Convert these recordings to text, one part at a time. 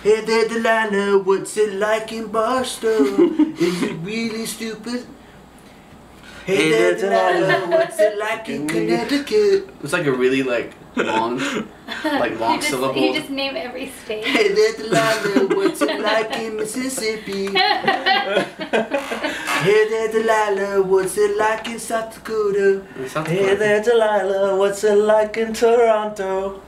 Hey there, Delilah, what's it like in Boston? Is it really stupid? Hey there, Delilah, what's it like in Connecticut? It's like a really long syllable. You just name every state. Hey there, Delilah, what's it like in Mississippi? Hey there, Delilah, what's it like in South Dakota? Hey there, Delilah, what's it like in Toronto?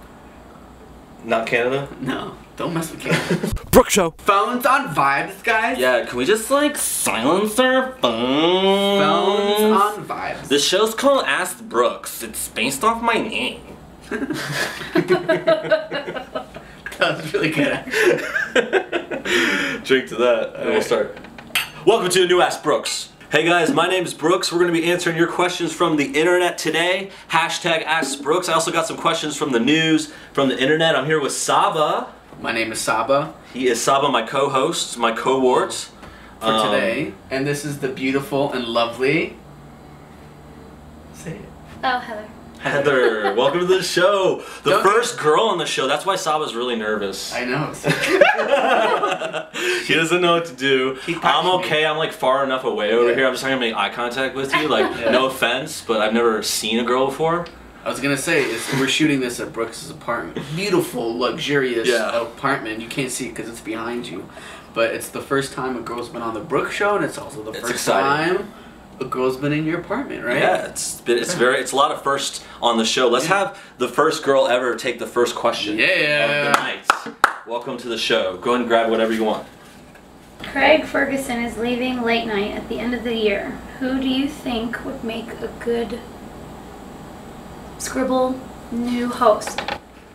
Not Canada? No, don't mess with Canada. Brooke Show. Phones on vibes, guys. Yeah, can we just silence our phones? Phones on vibes. This show's called Ask Brooks. It's based off my name. That was really good. Drink to that, and we'll start. Welcome to a new Ask Brooks. Hey guys, my name is Brooks. We're going to be answering your questions from the internet today. Hashtag Ask Brooks. I also got some questions from the news, from the internet. I'm here with Saba. My name is Saba. He is Saba, my co-host, my co-wart. For today. And this is the beautiful and lovely... Say it. Oh, Heather. Heather, welcome to the show. The first girl on the show. That's why Saba's really nervous. I know. He doesn't know what to do. I'm okay. I'm far enough away over here. I'm just not gonna make eye contact with you. No offense, but I've never seen a girl before. I was gonna say, we're shooting this at Brooks' apartment. Beautiful, luxurious apartment. You can't see it because it's behind you. But it's the first time a girl's been on the Brooks show, and it's also the first time a girl's been in your apartment, right? Yeah, it's a lot of firsts on the show. Let's have the first girl ever take the first question of the night. Welcome to the show. Go ahead and grab whatever you want. Craig Ferguson is leaving late night at the end of the year. Who do you think would make a good Scribble new host?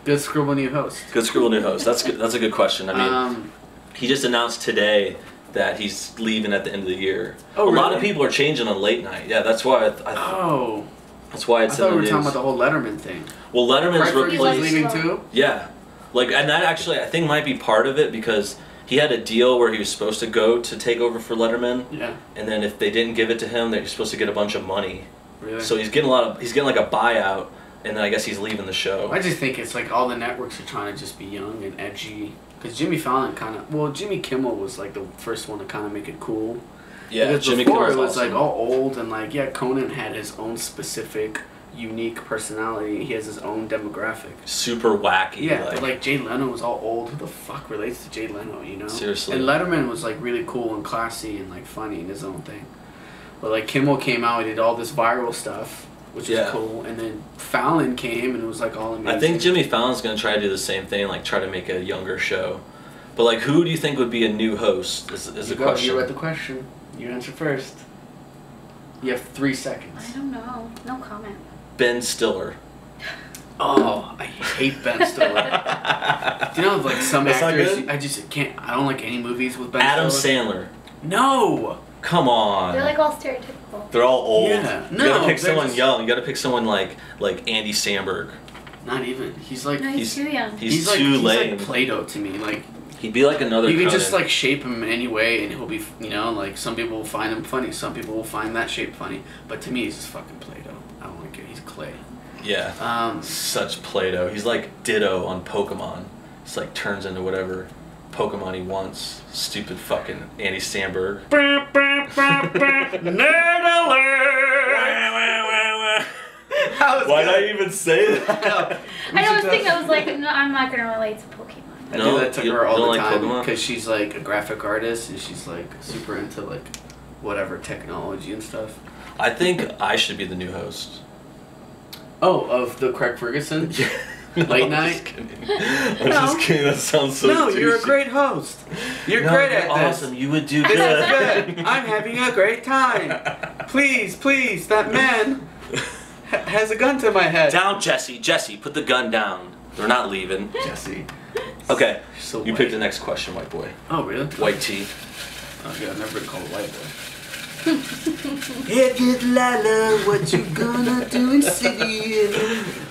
Good Scribble new host. Good Scribble new host. That's good. That's a good question. I mean, he just announced today that he's leaving at the end of the year. Oh, a really? lot of people are changing on late night. Yeah, that's why. That's why it's in the news. I thought we were talking about the whole Letterman thing. Well, Letterman's replaced. leaving too. Yeah, and that actually I think might be part of it because he had a deal where he was supposed to go to take over for Letterman. Yeah. And then if they didn't give it to him, they're supposed to get a bunch of money. Really? So he's getting a buyout, and then I guess he's leaving the show. I just think it's all the networks are trying to just be young and edgy. Because Jimmy Fallon Jimmy Kimmel was the first one to kind of make it cool. Yeah, because Jimmy before Kimmel's it was awesome. all old and Conan had his own specific, unique personality. He has his own demographic. Super wacky. Yeah, but Jay Leno was all old. Who the fuck relates to Jay Leno? You know. Seriously. And Letterman was really cool and classy and funny in his own thing. But Kimmel came out and did all this viral stuff, which was cool, and then Fallon came and it was all amazing. I think Jimmy Fallon's gonna try to do the same thing, try to make a younger show. But who do you think would be a new host? Is the question. You read the question. You answer first. You have 3 seconds. I don't know. No comment. Ben Stiller. Oh, I hate Ben Stiller. Do you know some That's actors? I just can't. I don't like any movies with Ben Adam Stiller. Sandler. No. Come on. They're all stereotypical. They're all old. Yeah. You gotta pick someone young. You gotta pick someone like Andy Samberg. Not even. He's No, he's too young. He's too lame. He's Play-Doh to me. He'd be another. You can just shape him in any way, and he'll be. Some people will find him funny. Some people will find that shape funny. But to me, he's just fucking Play-Doh. I don't like it. He's clay. Yeah. Such Play-Doh. He's like Ditto on Pokemon. It's turns into whatever Pokemon he wants. Stupid fucking Andy Samberg. Nerd alert! Why did I even say that? I was thinking, no, I'm not going to relate to Pokemon. I do that to her all the time because she's a graphic artist and she's super into whatever technology and stuff. I think I should be the new host. Oh, of the Craig Ferguson? Late night? I'm just kidding. That sounds so douchey. You're a great host. You're great at this. Awesome. You would do This good. is good. I'm having a great time. Please, that man has a gun to my head. Down, Jesse. Jesse, put the gun down. They're not leaving. Jesse. Okay. So you pick the next question, white boy. Oh, really? White tee. Oh, yeah, I've never been called white boy. Hey, Delilah, what you gonna do in city?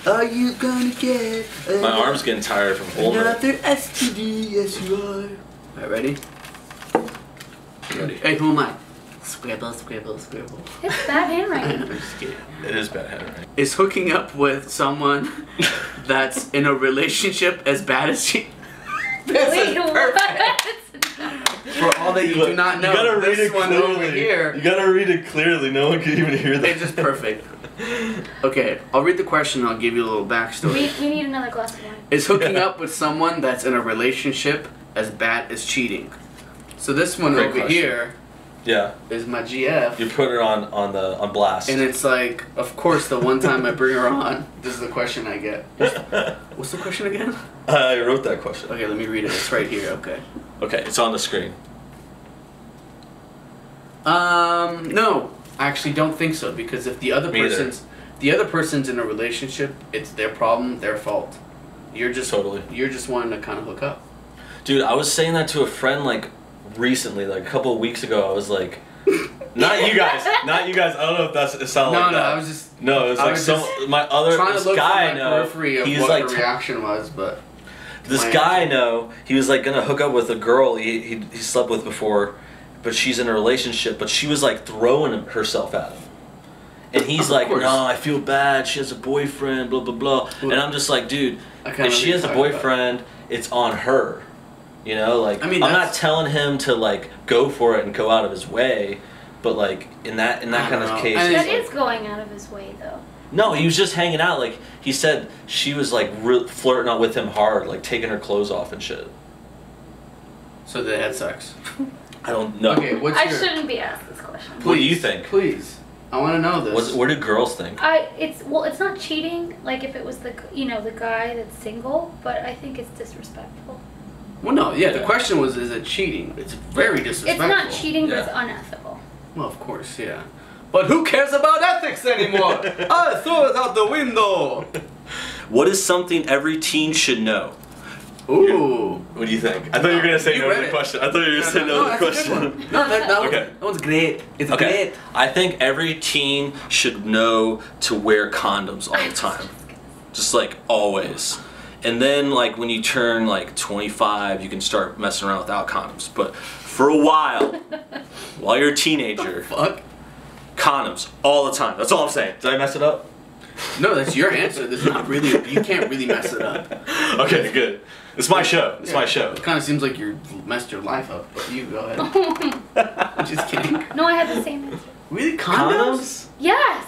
Are you gonna get my arm's getting tired from holding another STD? Yes, you are. Alright, ready? Ready. Hey, who am I? Scribble, scribble, scribble. It's bad handwriting. I'm just kidding. It is bad handwriting. Is hooking up with someone that's in a relationship as bad as she... This Wait, is perfect. For all that you do not know, you gotta read this it one clearly. over here. You gotta read it clearly. No one can even hear that. It's just perfect. Okay, I'll read the question and I'll give you a little backstory. We need another glass of wine. Is hooking up with someone that's in a relationship as bad as cheating? So this one Great over question. here is my GF. You put her on blast. And it's like, of course, the one time I bring her on, this is the question I get. What's the question again? I wrote that question. Okay, let me read it. It's right here. Okay. Okay, it's on the screen. No, I actually don't think so, because if the other person's in a relationship, it's their problem, their fault. You're just wanting to kind of hook up. Dude, I was saying that to a friend like recently, like a couple of weeks ago. I was like, not you guys. I don't know if it sounded like that. No, I was just. No, it was like trying to look guy for my periphery of he's what like her reaction was, but. This guy I know, he was like gonna hook up with a girl he slept with before, but she's in a relationship, but she was like throwing herself at him. And he's like, no, I feel bad, she has a boyfriend, blah, blah, blah. And I'm just like, dude, if she has a boyfriend, it's on her. You know, like, I'm not telling him to like go for it and go out of his way, but like in that kind of case. That is going out of his way though. No, he was just hanging out. Like, he said she was like flirting out with him hard, like taking her clothes off and shit. So they had sex? I don't know. Okay, I shouldn't be asked this question. What do you think? Please. I want to know this. What do girls think? It's not cheating, like if it was the guy that's single, but I think it's disrespectful. Well, no, the question was, is it cheating? It's very disrespectful. It's not cheating, but it's unethical. Well, of course, yeah. But who cares about ethics anymore? I threw it out the window. What is something every teen should know? Ooh. What do you think? I thought you were gonna say no to the question. I thought you were gonna say no to the question. No, that one's great. It's great. I think every teen should know to wear condoms all the time. Just like always. And then like when you turn like 25, you can start messing around without condoms. But for a while you're a teenager, condoms all the time. That's all I'm saying. Did I mess it up? No, that's your answer. There's not really. You can't really mess it up. Okay, good. It's my show. It's my show. It kind of seems like you messed your life up, but you go ahead. I'm just kidding. No, I had the same answer. Really, condoms? Yes.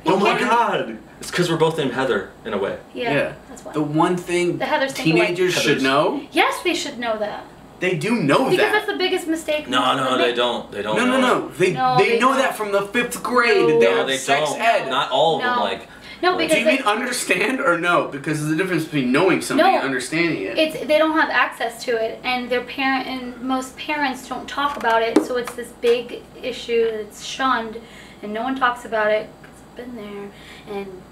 Oh my God! It's because we're both named Heather in a way. Yeah. That's why. The one thing teenagers should know. Yes, they should know that. They do know that. Because that's the biggest mistake. No, they don't. They don't. No. They know that from the 5th grade. No, they have they sex don't. ed. Not all of them. Like. No, because do you mean understand or no? Because there's a difference between knowing something and understanding it. They don't have access to it, and most parents don't talk about it. So it's this big issue that's shunned, and no one talks about it because it's been there, and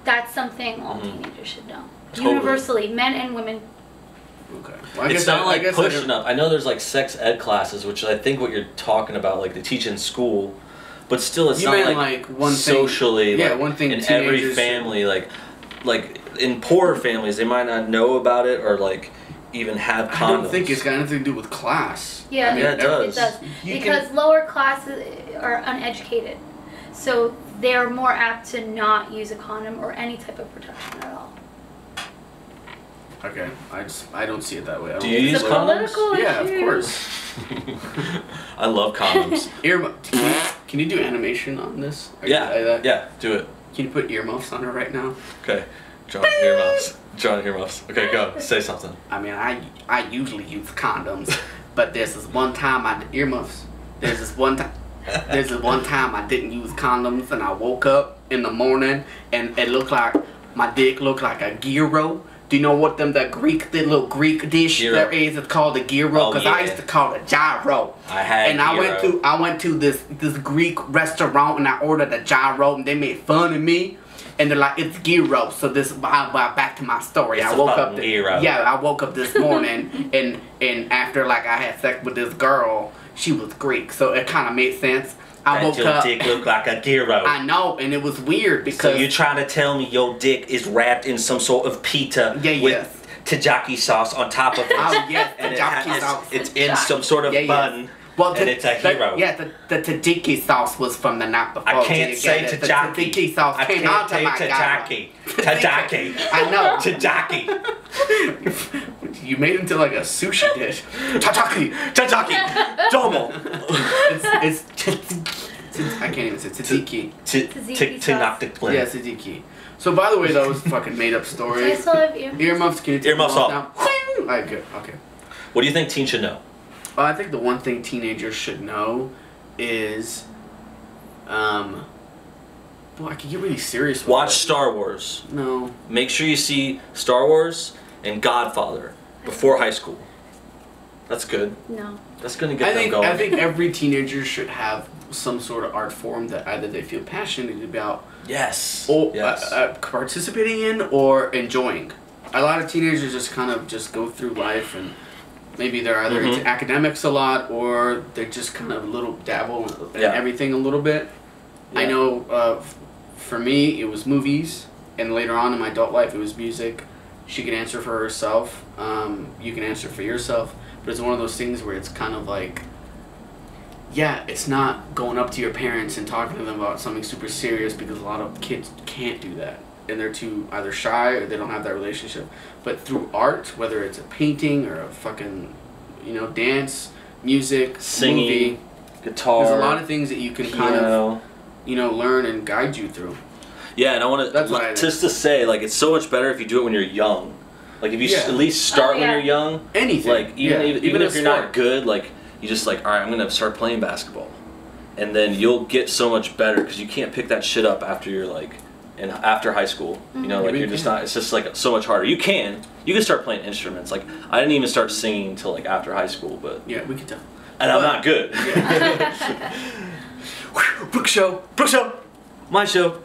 that's something all teenagers should know. Totally. Universally, men and women. Okay. Well, it's not like pushing up. I know there's like sex ed classes, which I think what you're talking about, like they teach in school. But still, it's not like one socially. Thing, one thing in every family, like in poorer families, they might not know about it or like even have condoms. I don't think it's got anything to do with class. Yeah, it does. It does. Because lower classes are uneducated, so they're more apt to not use a condom or any type of protection at all. Okay, I don't see it that way. Do you use condoms? Yeah, of course. I love condoms. Can you do animation on this? Yeah, do it. Can you put earmuffs on her right now? Okay, John earmuffs. John earmuffs. Okay, go. Say something. I mean, I usually use condoms, but there's this one time There's this one time I didn't use condoms, and I woke up in the morning and it looked like my dick looked like a gyro. Do you know what the little Greek dish there is? It's called a gyro, because I used to call it gyro. I went to this Greek restaurant and I ordered a gyro, and they made fun of me, and they're like, it's gyro. So back to my story. I woke up this morning and after like I had sex with this girl, she was Greek, so it kind of made sense. I woke up. Your dick looked like a gyro. I know, and it was weird because. So you're trying to tell me your dick is wrapped in some sort of pita with teriyaki sauce on top of it? Oh yes, teriyaki sauce. It's in some sort of bun. Well, and it's a hero. The tzatziki sauce was from the night before. I can't say teriyaki. The tzatziki sauce came out of my teriyaki. I know. Teriyaki. You made it into like a sushi dish. Tataki, domo. It's I can't even say tzatziki. Tzatziki. Yeah, tzatziki. So by the way, that was a fucking made up story. I still have earmuffs. Earmuffs. Can you take Earmuffs them off now? Alright, good. Okay. What do you think teens should know? I think the one thing teenagers should know is, well, I can get really serious with Watch it. Star Wars. No. Make sure you see Star Wars and Godfather before high school. That's good. No. That's gonna get them going. I think every teenager should have some sort of art form that either they feel passionate about, or participating in, or enjoying. A lot of teenagers just kind of just go through life, and maybe they're either into academics a lot, or they're just kind of a little dabble in everything a little bit. Yeah. I know for me it was movies, and later on in my adult life it was music. She can answer for herself. You can answer for yourself. But it's one of those things where it's kind of like, yeah, it's not going up to your parents and talking to them about something super serious, because a lot of kids can't do that. And they're too either shy or they don't have that relationship. But through art, whether it's a painting or a fucking, dance, music, singing, movie, guitar, there's a lot of things that you can kind of, learn and guide you through. Yeah, and I want to just to say, like, it's so much better if you do it when you're young. Like, if you at least start when you're young. Anything. Like, even if you're not good, like, you just like, all right, I'm going to start playing basketball. And then you'll get so much better, because you can't pick that shit up after you're, like, after high school. You're just not, it's just, like, so much harder. You can start playing instruments. Like, I didn't even start singing until, like, after high school, but. Yeah, we can tell. And I'm not good. Brooke Show. My show.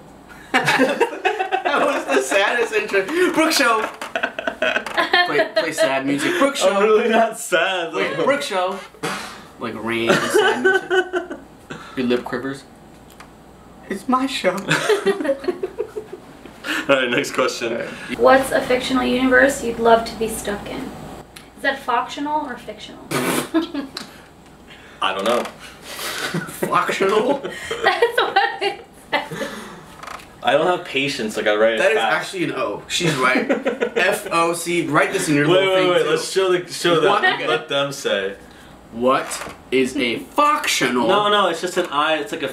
That was the saddest intro. Brooke Show. Play sad music. Brooke Show. I'm really not sad. Wait, Brooke Show. Like rain and sad music. Your lip quivers. It's my show. Alright, next question. What's a fictional universe you'd love to be stuck in? Is that fictional or fictional? I don't know. Fictional? That's what it says. I don't have patience, like I write it That is fast. actually an O. She's right. F-O-C. Write this in your little thing. Wait. Let's show them. Let them say. What is a fictional? No. It's just an eye. It's like a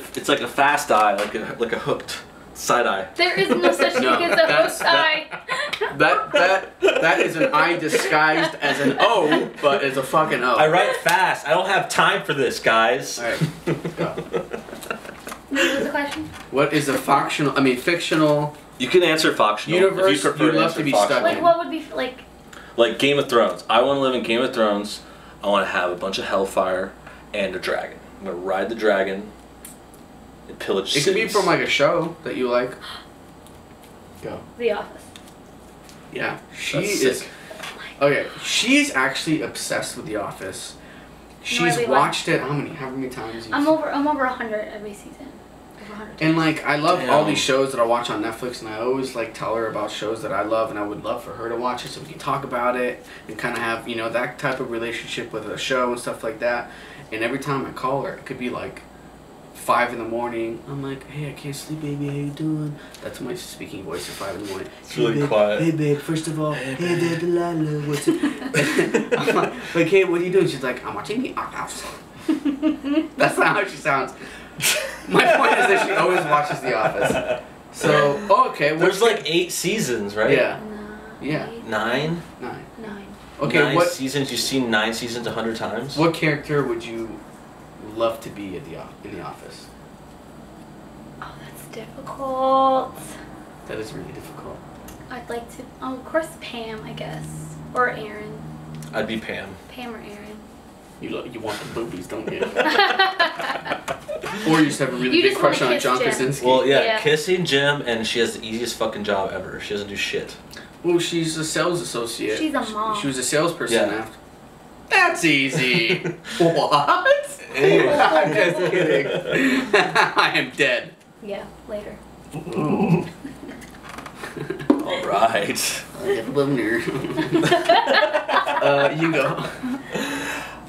fast eye, like a hooked side eye. There is no such thing as a hooked eye. That is an I disguised as an O, but it's a fucking O. I write fast. I don't have time for this, guys. All right. Go. What was the question? What is a fictional? You can answer fictional. Universe if you prefer you'd love to be stuck in. Like, what would be like? Like Game of Thrones. I want to live in Game of Thrones. I want to have a bunch of hellfire and a dragon. I'm gonna ride the dragon and pillage cities. It could be from like a show that you like. Go. The Office. Yeah, she That's is. sick. Okay, she's actually obsessed with The Office. She's watched it how many times? I'm over 100 every season. Over 100 times. And like I love all these shows that I watch on Netflix, and I always like tell her about shows that I love, and I would love for her to watch it so we can talk about it and kind of have that type of relationship with a show and stuff like that. And every time I call her, it could be like 5 in the morning. I'm like, hey, I can't sleep, baby. How you doing? That's my speaking voice at 5 in the morning. It's really quiet. Hey, babe. First of all, hey, babe, Delilah, what's it? I'm like, hey, what are you doing? She's like, I'm watching The Office. That's not how she sounds. My point is that she always watches The Office. So, okay. There's like 8 seasons, right? Yeah. Yeah. 9? 9. Okay, 9 what seasons? You've seen 9 seasons 100 times? What character would you love to be in The Office? Oh, that's difficult. That is really difficult. I'd like to. Oh, of course, Pam, I guess, or Aaron. I'd be Pam. Pam or Aaron. You want the boobies, don't you? Or you just have a really big crush on John Krasinski. Well, yeah, kissing Jim, and she has the easiest fucking job ever. She doesn't do shit. Well, she's a sales associate. She's a mom. She was a salesperson after. That's easy. What? I'm just kidding. I am dead. Yeah, later. All right. I get boner. You go.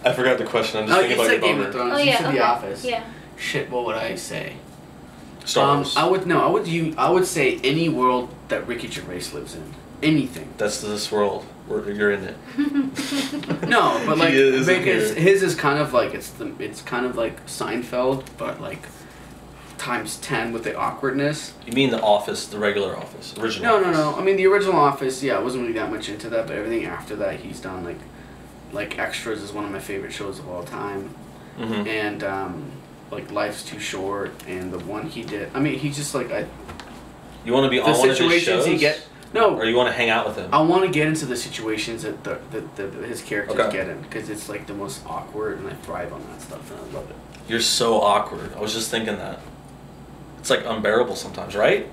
I forgot the question. I'm just thinking about your Game of Thrones. Oh, you yeah, said The Office. Yeah. Shit, what would I say? Star Wars. I would say any world that Ricky Gervais lives in. Anything. That's this world. you're in it. No, but like because his is kind of like it's kind of like Seinfeld, but like times 10 with the awkwardness. You mean The Office, the regular Office, original? No. I mean the original Office. Yeah, I wasn't really that much into that, but everything after that he's done like Extras is one of my favorite shows of all time, and like Life's Too Short, and the one he did. I mean, he's just like You want to be on one of his shows? No. Or you want to hang out with him? I want to get into the situations that his characters get in, because it's like the most awkward, and I thrive on that stuff, and I love it. You're so awkward. I was just thinking that. It's like unbearable sometimes, right?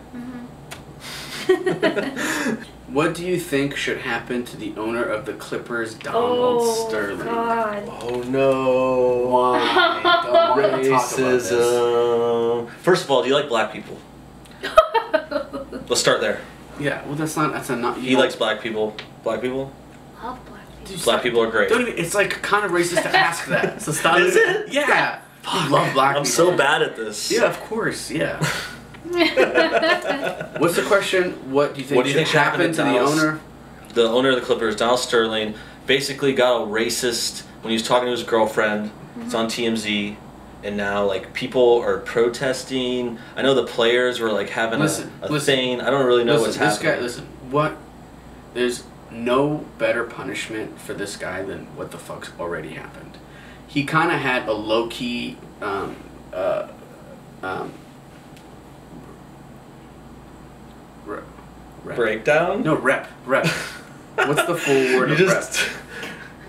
What do you think should happen to the owner of the Clippers, Donald Sterling? God. Oh no! Why? Don't want to talk about this. Racism. First of all, do you like black people? Let's start there. Yeah, well, that's a not. He likes black people. Black people? Love black people. Black people are great. Don't even. It's like kind of racist to ask that. So stop. Is it? Yeah. I love black people. I'm so bad at this. Yeah, of course. Yeah. What's the question? What do you think should happen to the owner? The owner of the Clippers, Donald Sterling, basically got all racist when he was talking to his girlfriend. It's on TMZ. And now, like, people are protesting. I know the players were, like, having a thing. I don't really know what's happening. There's no better punishment for this guy than what the fuck's already happened. He kind of had a low-key, breakdown? No, rep. What's the full word of rep?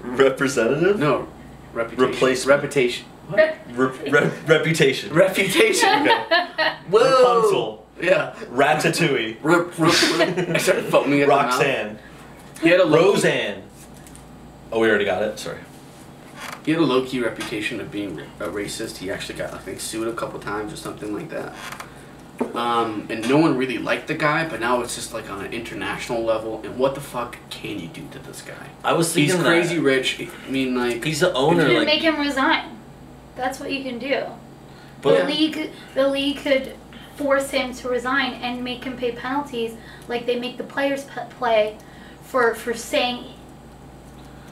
Representative? No, reputation. Replacement. Reputation. What? Reputation. Reputation. Okay. Whoa. Rapunzel. Yeah. Ratatouille. I started foaming at Roxanne. the mouth. He had a Roseanne. Oh, we already got it. Sorry. He had a low-key reputation of being a racist. He actually got, I think, sued a couple times or something like that. And no one really liked the guy, but now it's just like on an international level. And what the fuck can you do to this guy? I was thinking he's crazy rich. I mean, like, he's the owner. You can make him resign. That's what you can do. But the league could force him to resign and make him pay penalties, like they make the players play for saying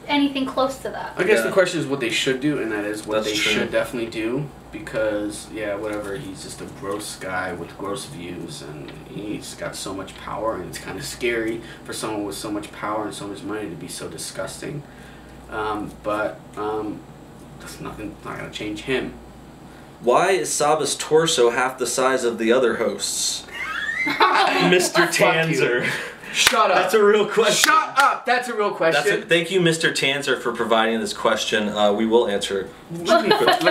anything close to that. I guess the question is what they should do, and that is what they true. should definitely do. Because, yeah, whatever, he's just a gross guy with gross views, and he's got so much power, and it's kind of scary for someone with so much power and so much money to be so disgusting. But that's not going to change him. Why is Saba's torso half the size of the other hosts? Mr. Tanzer. Shut up. That's a real question. Shut up. That's a real question. Thank you, Mr. Tanzer, for providing this question. We will answer it. Let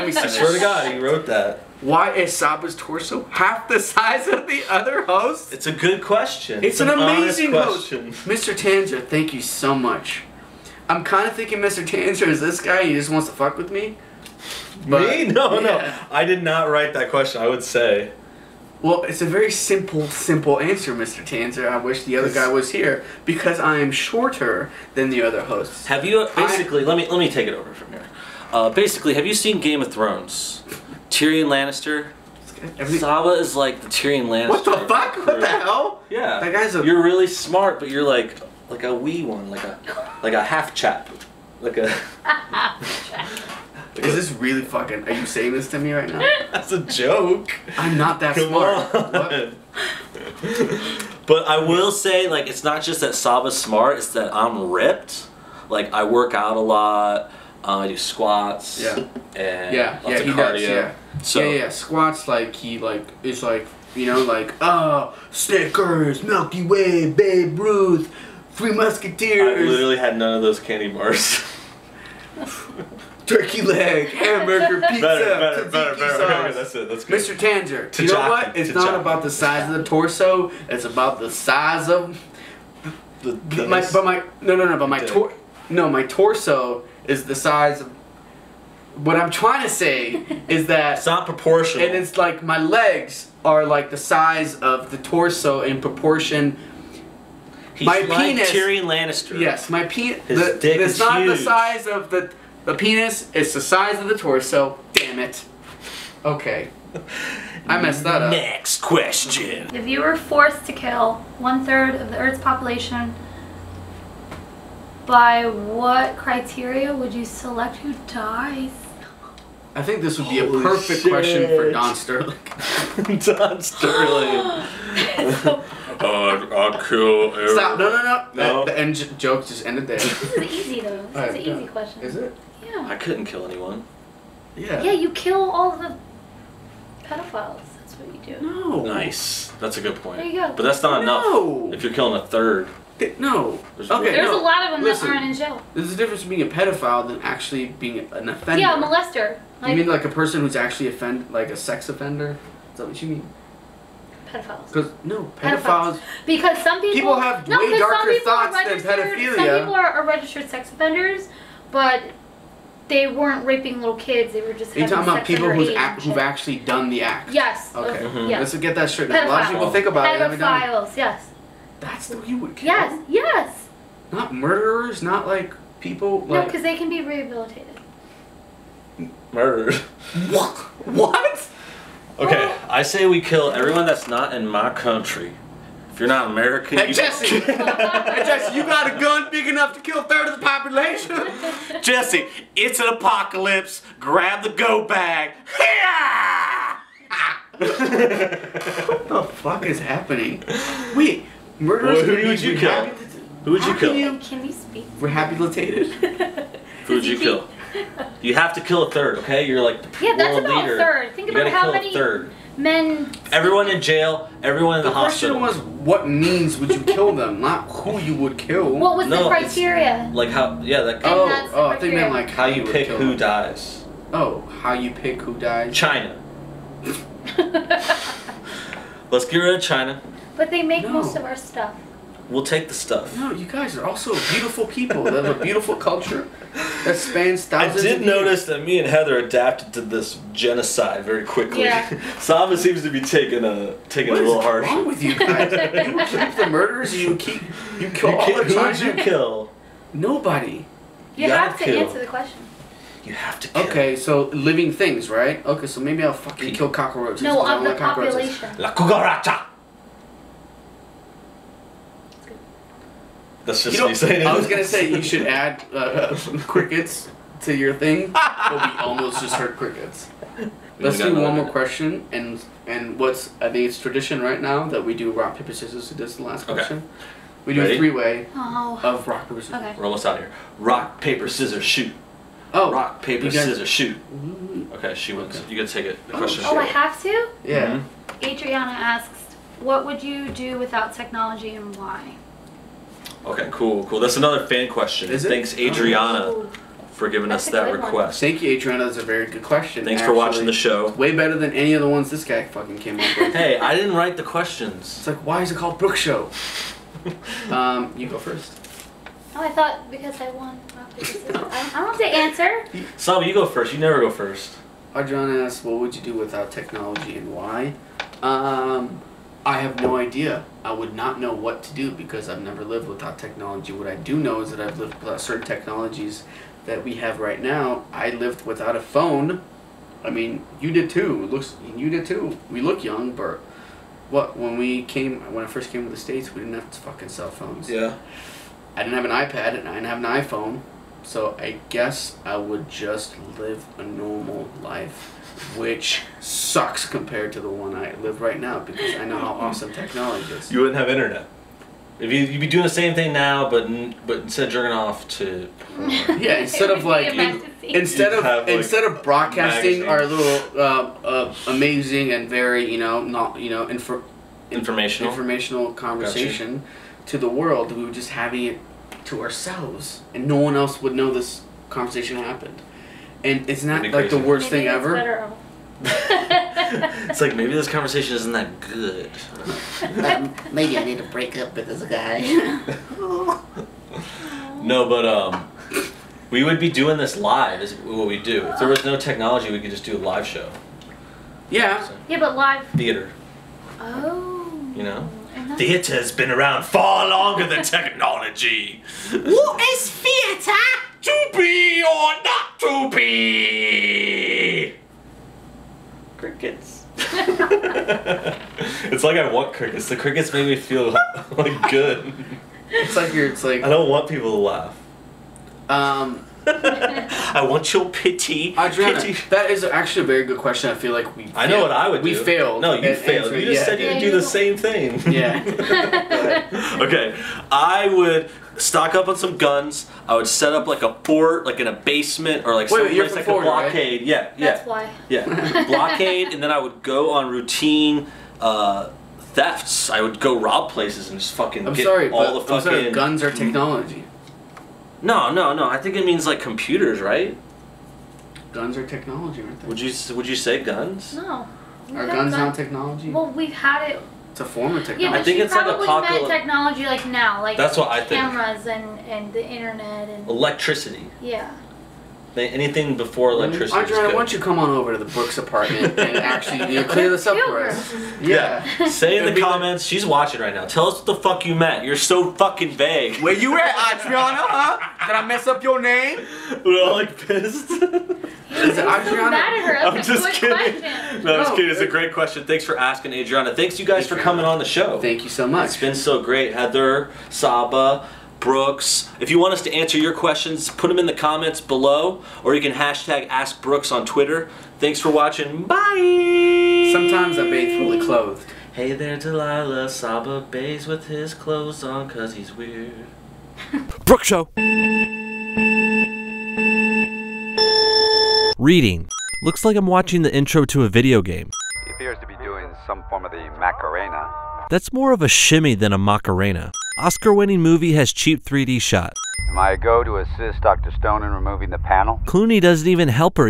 me see. I swear to God, he wrote that. Why is Saba's torso half the size of the other host? It's a good question. It's an amazing question. Host. Mr. Tanzer, thank you so much. I'm kind of thinking Mr. Tanzer is this guy. He just wants to fuck with me. But, me? No. I did not write that question, I would say. Well, it's a very simple answer, Mr. Tanzer. I wish the other guy was here because I am shorter than the other hosts. Have you basically? Let me take it over from here. Basically, have you seen Game of Thrones? Tyrion Lannister. Saba is like the Tyrion Lannister. What the fuck? What the hell? Yeah. That guy's You're really smart, but you're like a wee one, like a half chap, like a. Is this really fucking... Are you saying this to me right now? That's a joke. I'm not that smart. What? But I will say, like, it's not just that Saba's smart, it's that I'm ripped. Like, I work out a lot, I do squats. Yeah. And lots of he cardio. does, yeah. So, squats, like, he, like, is like, you know, like, Snickers, Milky Way, Babe Ruth, Three Musketeers. I literally had none of those candy bars. Turkey leg, hamburger, pizza, better. sauce. That's it. That's good. Mr. Tanzer, you know what? It's not about the size of the torso. It's about the size of my torso is the size of. What I'm trying to say is that it's not proportional. And it's like my legs are like the size of the torso in proportion. He's my like penis. Tyrion Lannister. Yes, my penis. His dick is not huge. the size of the penis. It's the size of the torso. Damn it. Okay. I messed that up. Next question. If you were forced to kill 1/3 of the Earth's population By what criteria would you select who dies? I think this would be a perfect question for Don Sterling. Don Sterling. I'll kill everyone. Stop. No. No. The end joke just ended there. This is easy though. This is an easy question. Is it? Yeah. I couldn't kill anyone. Yeah. Yeah, you kill all the pedophiles. That's what you do. No. Nice. That's a good point. There you go. But that's not No. enough. If you're killing a third. No. There's Okay. There's no. a lot of them Listen, that aren't in jail. There's a difference between being a pedophile than actually being an offender. Yeah, a molester. You mean like a person who's actually like a sex offender? Is that what you mean? pedophiles? Because no, pedophiles. Because some people have no, way 'cause darker some people are thoughts than registered- pedophilia. Some people are registered sex offenders, but they weren't raping little kids. They were just. Are you having talking about sex people underage. who've actually done the act? Yes. Okay. Mhm. Yes. Let's get that straight. A lot of people Pedophiles. think about it. They haven't done it. Pedophiles. Yes. That's the way you would kill. Yes. Yes. Not murderers. Not like people. No, Like, because they can be rehabilitated. Murdered. what? Okay, I say we kill everyone that's not in my country. If you're not American, Hey you Jesse! Hey Jesse, you got a gun big enough to kill a third of the population? Jesse, it's an apocalypse. Grab the go bag. What the fuck is happening? Wait, murderers Well, who can would be you kill? Who would you How kill? Can you speak? Rehabilitated? Who would you kill? You have to kill a third, okay? You're like the Yeah, that's world about leader. a third. Think You about gotta how kill many a third. men. Everyone in jail, everyone in the, The question hospital. was, what means would you kill them, not who you would kill. What was No, the it's- criteria? Like how, yeah, that Oh. that's the I think criteria. meant like how you would pick kill who them. dies. Oh, how you pick who dies? China. Let's get rid of China. But they make No. most of our stuff. We'll take the stuff. No, you guys are also beautiful people. They have a beautiful culture that spans I thousands did of notice that me and Heather adapted to this genocide very quickly. Yeah. Saba seems to be taking a What little is harsh. wrong with you guys? You keep the murders, you kill all the Who would you China. kill? Nobody. You gotta have to kill. answer the question. You have to kill. Okay, so living things, right? Okay, so maybe I'll fucking kill cockroaches. No, 'cause I of don't the like cockroaches. population. La cucaracha. That's just You know, me saying it. I was gonna say you should add crickets to your thing, but we almost just heard crickets. Let's do one more question, and what's I think it's tradition right now that we do rock paper scissors. So this is the last Okay. question. We do Ready? a three-way Oh. of rock paper scissors. Okay. We're almost out here. Rock, paper, scissors, shoot. Oh, Rock, paper, you guys- scissors, shoot. Okay, she wins. Okay. You get to take it. The Oh, question. shit. Oh, I have to? Yeah. Mhm. Adriana asks, what would you do without technology and why? Okay, cool. That's another fan question. Is it? Thanks, Adriana, Ooh. for giving That's us a that good one. request. Thank you, Adriana. That's a very good question. Thanks for watching the actually. show. Way better than any of the ones this guy fucking came up with. Hey, I didn't write the questions. It's like, why is it called Brook Show? You go first. Oh, I thought because I won. rock, paper, scissors. I don't have to answer. Saba, you go first. You never go first. Adriana asks, what would you do without technology and why? I have no idea. I would not know what to do because I've never lived without technology. What I do know is that I've lived without certain technologies that we have right now. I lived without a phone. I mean, you did too. You did too. We look young, but when I first came to the States, we didn't have fucking cell phones. Yeah. I didn't have an iPad and I didn't have an iPhone. So I guess I would just live a normal life, which sucks compared to the one I live right now because I know how awesome technology is. You wouldn't have internet. If you'd be doing the same thing now, but instead of jerking off to porn. Yeah, instead of like instead of broadcasting magazines. our little amazing and very informational conversation to the world, we were just having it to ourselves, and no one else would know this conversation happened. And it's not That'd like be the crazy. worst Maybe thing it's ever. better. It's like maybe this conversation isn't that good. Maybe I need to break up with this guy. No, but we would be doing this live. Is what we do. If there was no technology, we could just do a live show. Yeah. So, Yeah, but live. theater. Oh. You know. And that's- Theater's been around far longer than technology. What is theatre? To be or not to be. Crickets. It's like I want crickets. The crickets make me feel like good. It's like I don't want people to laugh. I want your pity. Adriana, pity. that is actually a very good question. I feel like I know what I would do. We failed. No, you failed. You just said you'd do the same thing. Yeah. Okay, I would stock up on some guns. I would set up like a fort, like in a basement or like some place like a blockade. Right? Yeah, yeah. That's why. Yeah, blockade, and then I would go on routine thefts. I would go rob places and just fucking get all the fucking. I'm sorry, guns are technology. No. I think it means like computers, right? Guns are technology, aren't they? Would you say guns? No. Are guns not technology? Well, we've had it. It's a form of technology. Yeah, but I think it's like probably meant technology like now, like that's what I think. Cameras and the internet and electricity. Yeah. Anything before electricity. Adriana, why don't you come on over to the Brooks apartment and actually clear this up for us? Yeah. Say in the comments. She's watching right now. Tell us what the fuck you meant. You're so fucking vague. Where you at, Adriana? Huh? Did I mess up your name? We're all like pissed. Is it Adriana? I'm just kidding. No, I'm just kidding. It's a great question. Thanks for asking, Adriana. Thanks you guys for coming on the show. Thank you so much. It's been so great. Heather, Saba, Brooks. If you want us to answer your questions, put them in the comments below, or you can hashtag Ask Brooks on Twitter. Thanks for watching. Bye! Sometimes I bathe fully clothed. Hey there, Delilah. Saba bathes with his clothes on because he's weird. Brooks Show. Reading. Looks like I'm watching the intro to a video game. He appears to be doing some form of the Macarena. That's more of a shimmy than a Macarena. Oscar-winning movie has cheap 3D shot. Am I a go to assist Dr. Stone in removing the panel? Clooney doesn't even help her.